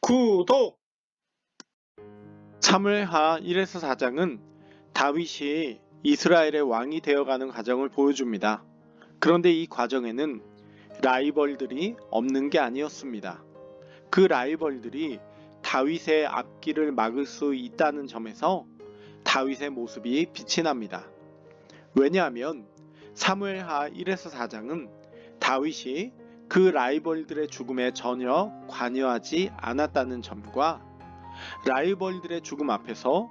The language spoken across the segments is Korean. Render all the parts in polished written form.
구독! 사무엘하 1에서 4장은 다윗이 이스라엘의 왕이 되어가는 과정을 보여줍니다. 그런데 이 과정에는 라이벌들이 없는 게 아니었습니다. 그 라이벌들이 다윗의 앞길을 막을 수 있다는 점에서 다윗의 모습이 빛이 납니다. 왜냐하면 사무엘하 1에서 4장은 다윗이 그 라이벌들의 죽음에 전혀 관여하지 않았다는 점과 라이벌들의 죽음 앞에서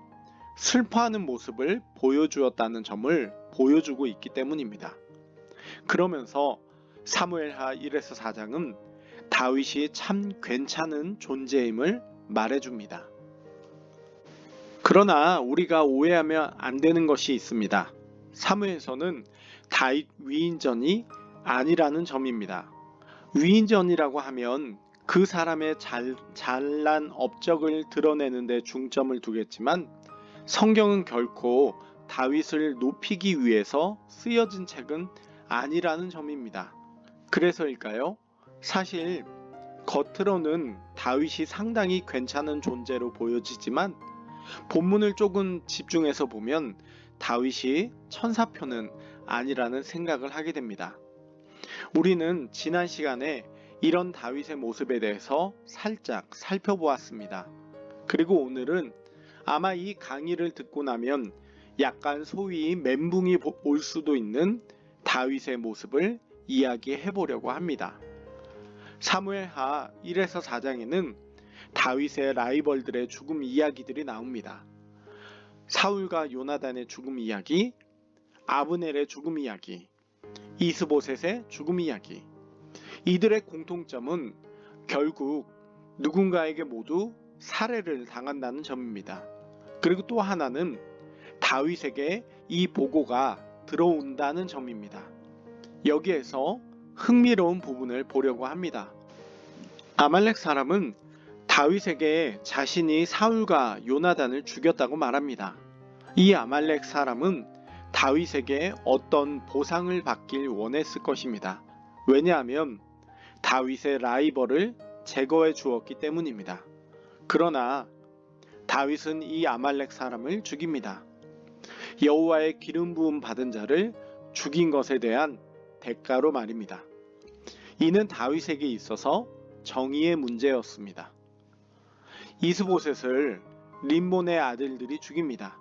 슬퍼하는 모습을 보여주었다는 점을 보여주고 있기 때문입니다. 그러면서 사무엘하 1에서 4장은 다윗이 참 괜찮은 존재임을 말해줍니다. 그러나 우리가 오해하면 안 되는 것이 있습니다. 사무에서는 다윗 위인전이 아니라는 점입니다. 위인전이라고 하면 그 사람의 잘난 업적을 드러내는 데 중점을 두겠지만 성경은 결코 다윗을 높이기 위해서 쓰여진 책은 아니라는 점입니다. 그래서일까요? 사실 겉으로는 다윗이 상당히 괜찮은 존재로 보여지지만 본문을 조금 집중해서 보면 다윗이 천사표는 아니라는 생각을 하게 됩니다. 우리는 지난 시간에 이런 다윗의 모습에 대해서 살짝 살펴보았습니다. 그리고 오늘은 아마 이 강의를 듣고 나면 약간 소위 멘붕이 올 수도 있는 다윗의 모습을 이야기해 보려고 합니다. 사무엘하 1에서 4장에는 다윗의 라이벌들의 죽음 이야기들이 나옵니다. 사울과 요나단의 죽음 이야기, 아브넬의 죽음 이야기, 이스보셋의 죽음 이야기. 이들의 공통점은 결국 누군가에게 모두 살해를 당한다는 점입니다. 그리고 또 하나는 다윗에게 이 보고가 들어온다는 점입니다. 여기에서 흥미로운 부분을 보려고 합니다. 아말렉 사람은 다윗에게 자신이 사울과 요나단을 죽였다고 말합니다. 이 아말렉 사람은 다윗에게 어떤 보상을 받길 원했을 것입니다. 왜냐하면 다윗의 라이벌을 제거해 주었기 때문입니다. 그러나 다윗은 이 아말렉 사람을 죽입니다. 여호와의 기름 부음 받은 자를 죽인 것에 대한 대가로 말입니다. 이는 다윗에게 있어서 정의의 문제였습니다. 이스보셋을 림몬의 아들들이 죽입니다.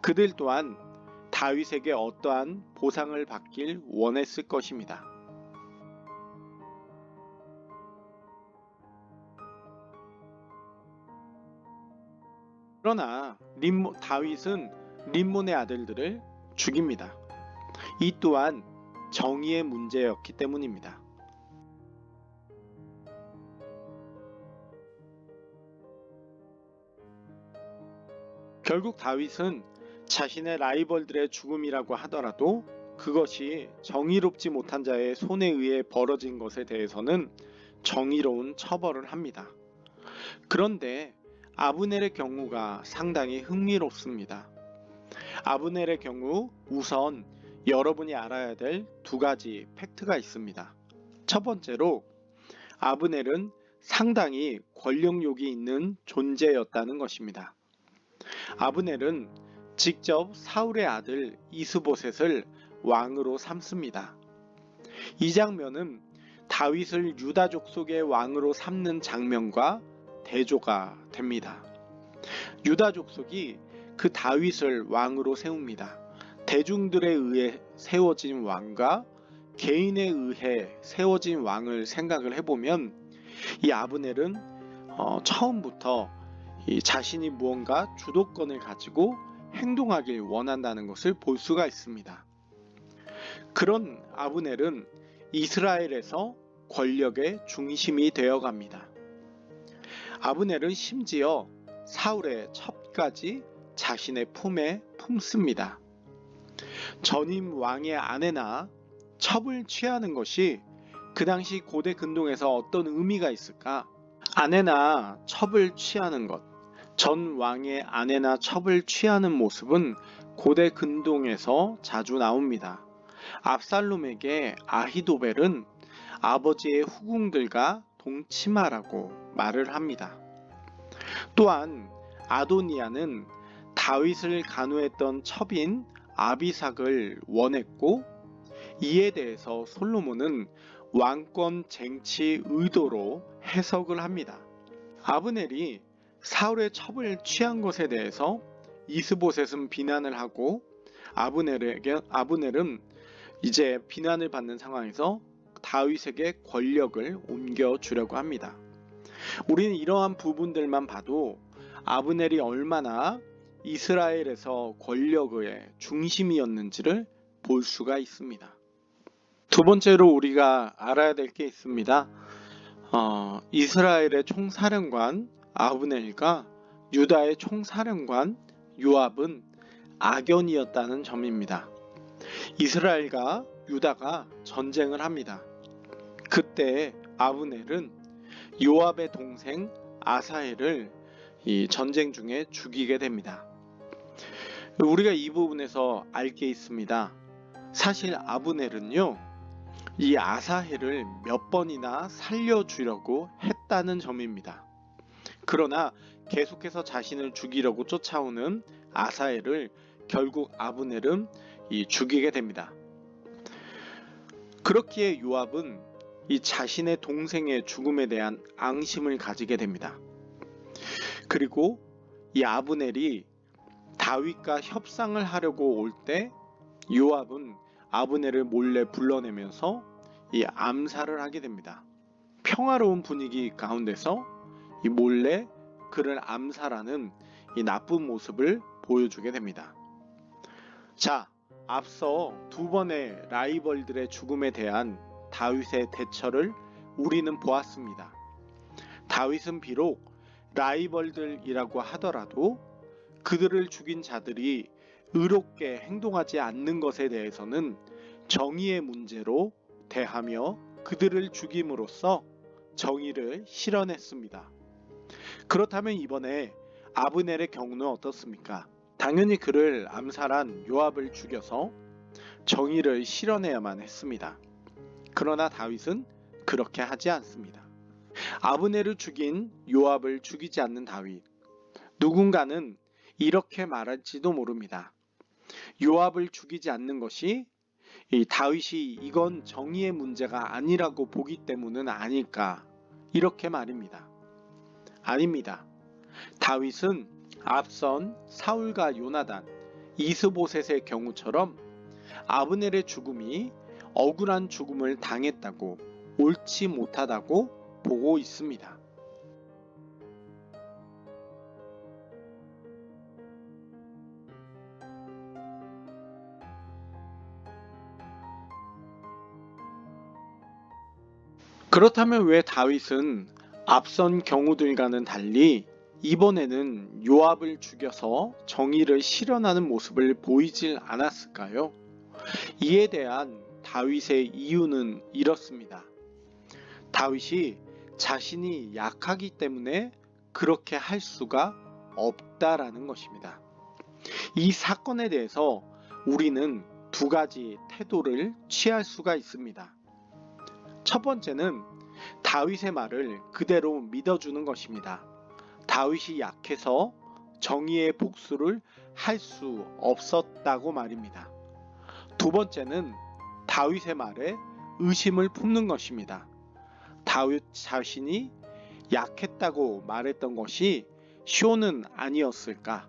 그들 또한 다윗에게 어떠한 보상을 받길 원했을 것입니다. 그러나 다윗은 림몬의 아들들을 죽입니다. 이 또한 정의의 문제였기 때문입니다. 결국 다윗은 자신의 라이벌들의 죽음이라고 하더라도 그것이 정의롭지 못한 자의 손에 의해 벌어진 것에 대해서는 정의로운 처벌을 합니다. 그런데 아브넬의 경우가 상당히 흥미롭습니다. 아브넬의 경우 우선 여러분이 알아야 될 두 가지 팩트가 있습니다. 첫 번째로 아브넬은 상당히 권력욕이 있는 존재였다는 것입니다. 아브넬은 직접 사울의 아들 이스보셋을 왕으로 삼습니다. 이 장면은 다윗을 유다 족속의 왕으로 삼는 장면과 대조가 됩니다. 유다 족속이 그 다윗을 왕으로 세웁니다. 대중들에 의해 세워진 왕과 개인에 의해 세워진 왕을 생각을 해보면 이 아브넬은 처음부터 자신이 무언가 주도권을 가지고 행동하길 원한다는 것을 볼 수가 있습니다. 그런 아브넬은 이스라엘에서 권력의 중심이 되어갑니다. 아브넬은 심지어 사울의 첩까지 자신의 품에 품습니다. 전임 왕의 아내나 첩을 취하는 것이 그 당시 고대 근동에서 어떤 의미가 있을까? 아내나 첩을 취하는 것, 전 왕의 아내나 첩을 취하는 모습은 고대 근동에서 자주 나옵니다. 압살롬에게 아히도벨은 아버지의 후궁들과 동침하라고 말을 합니다. 또한 아도니아는 다윗을 간호했던 첩인 아비삭을 원했고, 이에 대해서 솔로몬은 왕권 쟁취 의도로 해석을 합니다. 아브넬이 사울의 첩을 취한 것에 대해서 이스보셋은 비난을 하고, 아브넬은 이제 비난을 받는 상황에서 다윗에게 권력을 옮겨주려고 합니다. 우리는 이러한 부분들만 봐도 아브넬이 얼마나 이스라엘에서 권력의 중심이었는지를 볼 수가 있습니다. 두 번째로 우리가 알아야 될 게 있습니다. 이스라엘의 총사령관 아브넬과 유다의 총사령관 요압은 악연이었다는 점입니다. 이스라엘과 유다가 전쟁을 합니다. 그때 아브넬은 요압의 동생 아사헬을 이 전쟁 중에 죽이게 됩니다. 우리가 이 부분에서 알 게 있습니다. 사실 아브넬은요, 이 아사헬을 몇 번이나 살려주려고 했다는 점입니다. 그러나 계속해서 자신을 죽이려고 쫓아오는 아사헬을 결국 아브넬은 죽이게 됩니다. 그렇기에 요압은 이 자신의 동생의 죽음에 대한 앙심을 가지게 됩니다. 그리고 이 아브넬이 다윗과 협상을 하려고 올 때 요압은 아브넬을 몰래 불러내면서 이 암살을 하게 됩니다. 평화로운 분위기 가운데서 이 몰래 그를 암살하는 이 나쁜 모습을 보여주게 됩니다. 자, 앞서 두 번의 라이벌들의 죽음에 대한 다윗의 대처를 우리는 보았습니다. 다윗은 비록 라이벌들이라고 하더라도 그들을 죽인 자들이 의롭게 행동하지 않는 것에 대해서는 정의의 문제로 대하며 그들을 죽임으로써 정의를 실현했습니다. 그렇다면 이번에 아브넬의 경우는 어떻습니까? 당연히 그를 암살한 요압을 죽여서 정의를 실현해야만 했습니다. 그러나 다윗은 그렇게 하지 않습니다. 아브넬을 죽인 요압을 죽이지 않는 다윗. 누군가는 이렇게 말할지도 모릅니다. 요압을 죽이지 않는 것이 이 다윗이 이건 정의의 문제가 아니라고 보기 때문은 아닐까, 이렇게 말입니다. 아닙니다. 다윗은 앞선 사울과 요나단, 이스보셋의 경우처럼 아브넬의 죽음이 억울한 죽음을 당했다고, 옳지 못하다고 보고 있습니다. 그렇다면 왜 다윗은 앞선 경우들과는 달리 이번에는 요압을 죽여서 정의를 실현하는 모습을 보이질 않았을까요? 이에 대한 다윗의 이유는 이렇습니다. 다윗이 자신이 약하기 때문에 그렇게 할 수가 없다라는 것입니다. 이 사건에 대해서 우리는 두 가지 태도를 취할 수가 있습니다. 첫 번째는 다윗의 말을 그대로 믿어주는 것입니다. 다윗이 약해서 정의의 복수를 할 수 없었다고 말입니다. 두 번째는 다윗의 말에 의심을 품는 것입니다. 다윗 자신이 약했다고 말했던 것이 쇼는 아니었을까?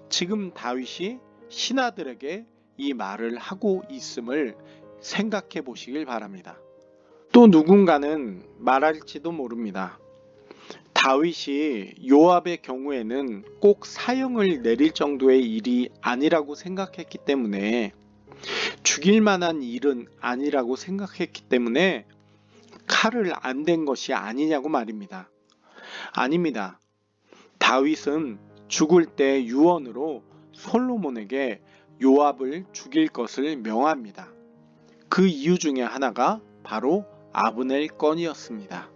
지금 다윗이 신하들에게 이 말을 하고 있음을 생각해 보시길 바랍니다. 또 누군가는 말할지도 모릅니다. 다윗이 요압의 경우에는 꼭 사형을 내릴 정도의 일이 아니라고 생각했기 때문에, 죽일 만한 일은 아니라고 생각했기 때문에 칼을 안 댄 것이 아니냐고 말입니다. 아닙니다. 다윗은 죽을 때 유언으로 솔로몬에게 요압을 죽일 것을 명합니다. 그 이유 중에 하나가 바로 아브넬 건이었습니다.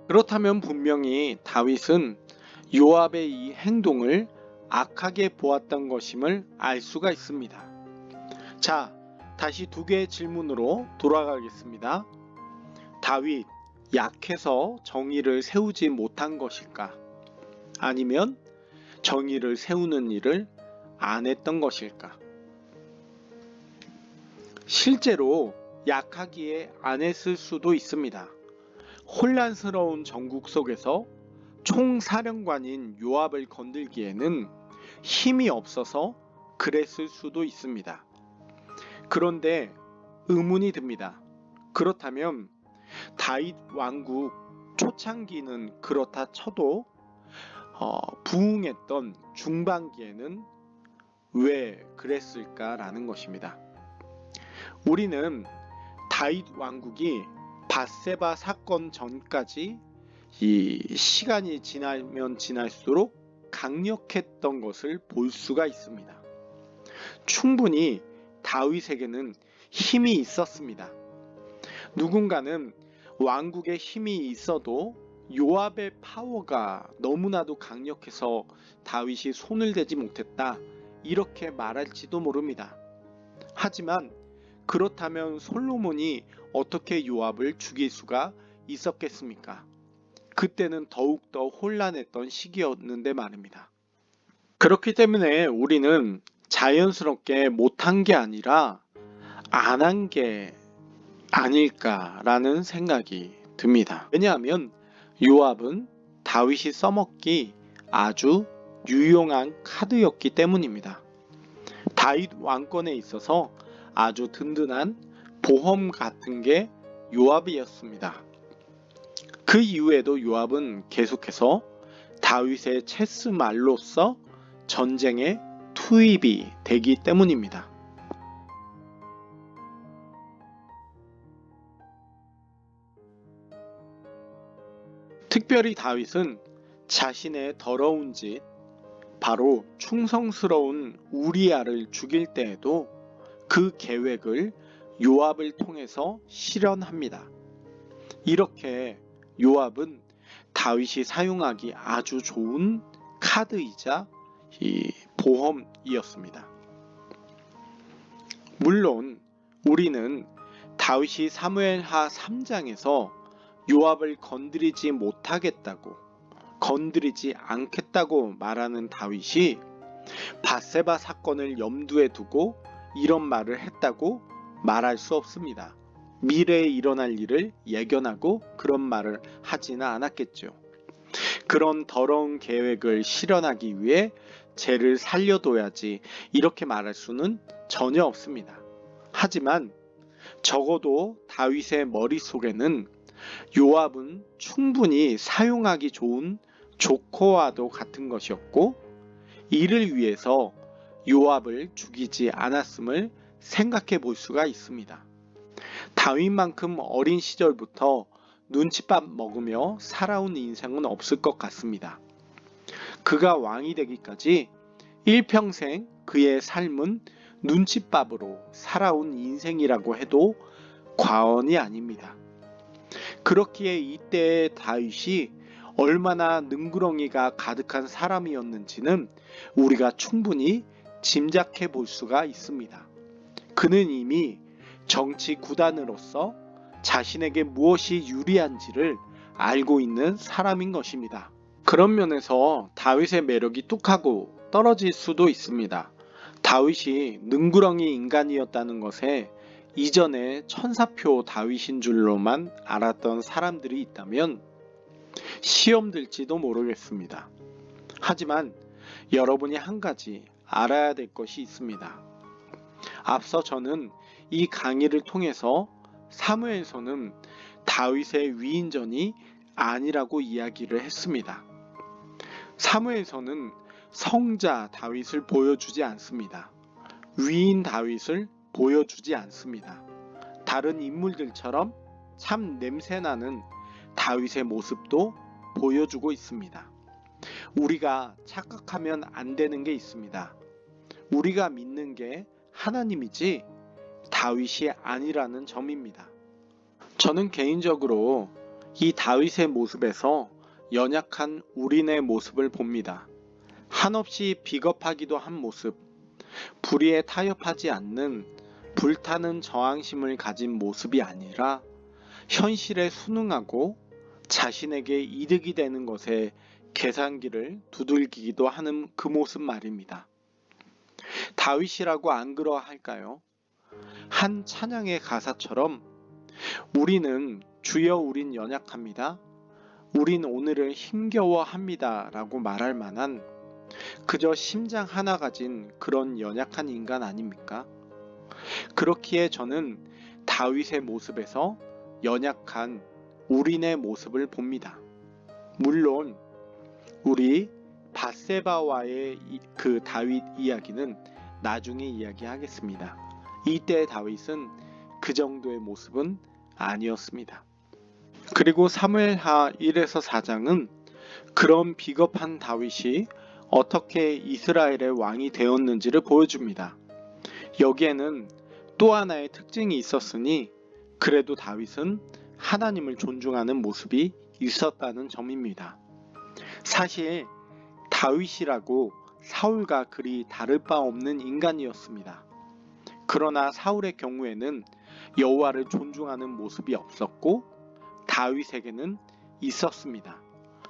그렇다면 분명히 다윗은 요압의 이 행동을 악하게 보았던 것임을 알 수가 있습니다. 자, 다시 두 개의 질문으로 돌아가겠습니다. 다윗, 약해서 정의를 세우지 못한 것일까? 아니면 정의를 세우는 일을 안 했던 것일까? 실제로 약하기에 안 했을 수도 있습니다. 혼란스러운 정국 속에서 총사령관인 요압을 건들기에는 힘이 없어서 그랬을 수도 있습니다. 그런데 의문이 듭니다. 그렇다면 다윗 왕국 초창기는 그렇다 쳐도 부흥했던 중반기에는 왜 그랬을까라는 것입니다. 우리는 다윗 왕국이 밧세바 사건 전까지 이 시간이 지나면 지날수록 강력했던 것을 볼 수가 있습니다. 충분히 다윗에게는 힘이 있었습니다. 누군가는 왕국에 힘이 있어도 요압의 파워가 너무나도 강력해서 다윗이 손을 대지 못했다, 이렇게 말할지도 모릅니다. 하지만 그렇다면 솔로몬이 어떻게 요압을 죽일 수가 있었겠습니까? 그때는 더욱더 혼란했던 시기였는데 말입니다. 그렇기 때문에 우리는 자연스럽게 못한 게 아니라 안 한 게 아닐까라는 생각이 듭니다. 왜냐하면 요압은 다윗이 써먹기 아주 유용한 카드였기 때문입니다. 다윗 왕권에 있어서 아주 든든한 보험 같은 게 요압이었습니다. 그 이후에도 요압은 계속해서 다윗의 체스말로서 전쟁에 투입이 되기 때문입니다. 특별히 다윗은 자신의 더러운 짓, 바로 충성스러운 우리아를 죽일 때에도 그 계획을 요압을 통해서 실현합니다. 이렇게 요압은 다윗이 사용하기 아주 좋은 카드이자 이 보험이었습니다. 물론 우리는 다윗이 사무엘하 3장에서 요압을 건드리지 못하겠다고, 건드리지 않겠다고 말하는 다윗이 밧세바 사건을 염두에 두고 이런 말을 했다고 말할 수 없습니다. 미래에 일어날 일을 예견하고 그런 말을 하지는 않았겠죠. 그런 더러운 계획을 실현하기 위해 죄를 살려둬야지, 이렇게 말할 수는 전혀 없습니다. 하지만 적어도 다윗의 머릿속에는 요압은 충분히 사용하기 좋은 조커와도 같은 것이었고, 이를 위해서 요압을 죽이지 않았음을 생각해 볼 수가 있습니다. 다윗만큼 어린 시절부터 눈칫밥 먹으며 살아온 인생은 없을 것 같습니다. 그가 왕이 되기까지 일평생 그의 삶은 눈칫밥으로 살아온 인생이라고 해도 과언이 아닙니다. 그렇기에 이때의 다윗이 얼마나 능구렁이가 가득한 사람이었는지는 우리가 충분히 짐작해 볼 수가 있습니다. 그는 이미 정치 구단으로서 자신에게 무엇이 유리한지를 알고 있는 사람인 것입니다. 그런 면에서 다윗의 매력이 뚝하고 떨어질 수도 있습니다. 다윗이 능구렁이 인간이었다는 것에 이전에 천사표 다윗인 줄로만 알았던 사람들이 있다면 시험 들지도 모르겠습니다. 하지만 여러분이 한 가지 알아야 될 것이 있습니다. 앞서 저는 이 강의를 통해서 사무엘서는 다윗의 위인전이 아니라고 이야기를 했습니다. 사무엘서는 성자 다윗을 보여주지 않습니다. 위인 다윗을 보여주지 않습니다. 다른 인물들처럼 참 냄새나는 다윗의 모습도 보여주고 있습니다. 우리가 착각하면 안 되는 게 있습니다. 우리가 믿는 게 하나님이지 다윗이 아니라는 점입니다. 저는 개인적으로 이 다윗의 모습에서 연약한 우리네 모습을 봅니다. 한없이 비겁하기도 한 모습, 불의에 타협하지 않는 불타는 저항심을 가진 모습이 아니라 현실에 순응하고 자신에게 이득이 되는 것에 계산기를 두들기기도 하는 그 모습 말입니다. 다윗이라고 안 그러할까요? 한 찬양의 가사처럼 우리는 주여 우린 연약합니다. 우린 오늘을 힘겨워합니다. 라고 말할 만한 그저 심장 하나 가진 그런 연약한 인간 아닙니까? 그렇기에 저는 다윗의 모습에서 연약한 우린의 모습을 봅니다. 물론 우리 밧세바와의 그 다윗 이야기는 나중에 이야기하겠습니다. 이때 다윗은 그 정도의 모습은 아니었습니다. 그리고 사무엘하 1에서 4장은 그런 비겁한 다윗이 어떻게 이스라엘의 왕이 되었는지를 보여줍니다. 여기에는 또 하나의 특징이 있었으니 그래도 다윗은 하나님을 존중하는 모습이 있었다는 점입니다. 사실 다윗이라고 사울과 그리 다를 바 없는 인간이었습니다. 그러나 사울의 경우에는 여호와를 존중하는 모습이 없었고 다윗에게는 있었습니다.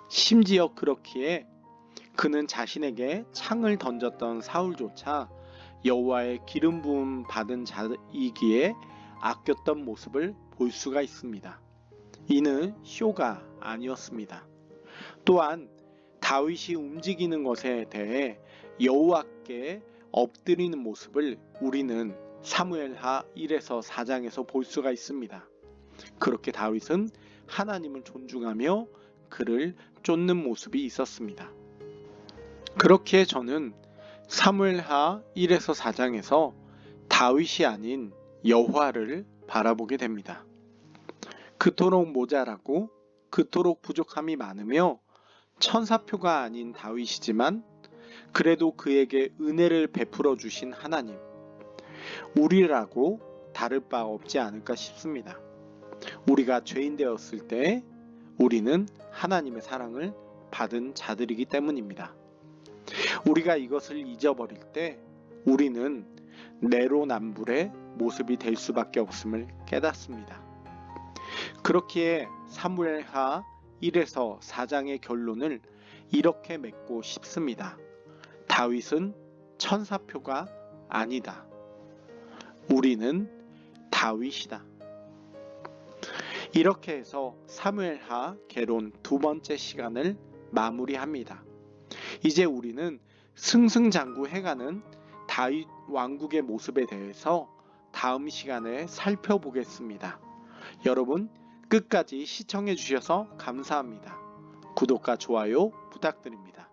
심지어 그렇기에 그는 자신에게 창을 던졌던 사울조차 여호와의 기름 부음 받은 자이기에 아꼈던 모습을 볼 수가 있습니다. 이는 쇼가 아니었습니다. 또한 다윗이 움직이는 것에 대해 여호와께 엎드리는 모습을 우리는 사무엘하 1에서 4장에서 볼 수가 있습니다. 그렇게 다윗은 하나님을 존중하며 그를 쫓는 모습이 있었습니다. 그렇기에 저는 사무엘하 1에서 4장에서 다윗이 아닌 여호와를 바라보게 됩니다. 그토록 모자라고 그토록 부족함이 많으며 천사표가 아닌 다윗이지만 그래도 그에게 은혜를 베풀어 주신 하나님, 우리라고 다를 바 없지 않을까 싶습니다. 우리가 죄인 되었을 때 우리는 하나님의 사랑을 받은 자들이기 때문입니다. 우리가 이것을 잊어버릴 때 우리는 내로남불의 모습이 될 수밖에 없음을 깨닫습니다. 그렇기에 사무엘하 1에서 4장의 결론을 이렇게 맺고 싶습니다. 다윗은 천사표가 아니다. 우리는 다윗이다. 이렇게 해서 사무엘하 개론 두 번째 시간을 마무리합니다. 이제 우리는 승승장구해가는 다윗 왕국의 모습에 대해서 다음 시간에 살펴보겠습니다. 여러분 끝까지 시청해 주셔서 감사합니다. 구독과 좋아요 부탁드립니다.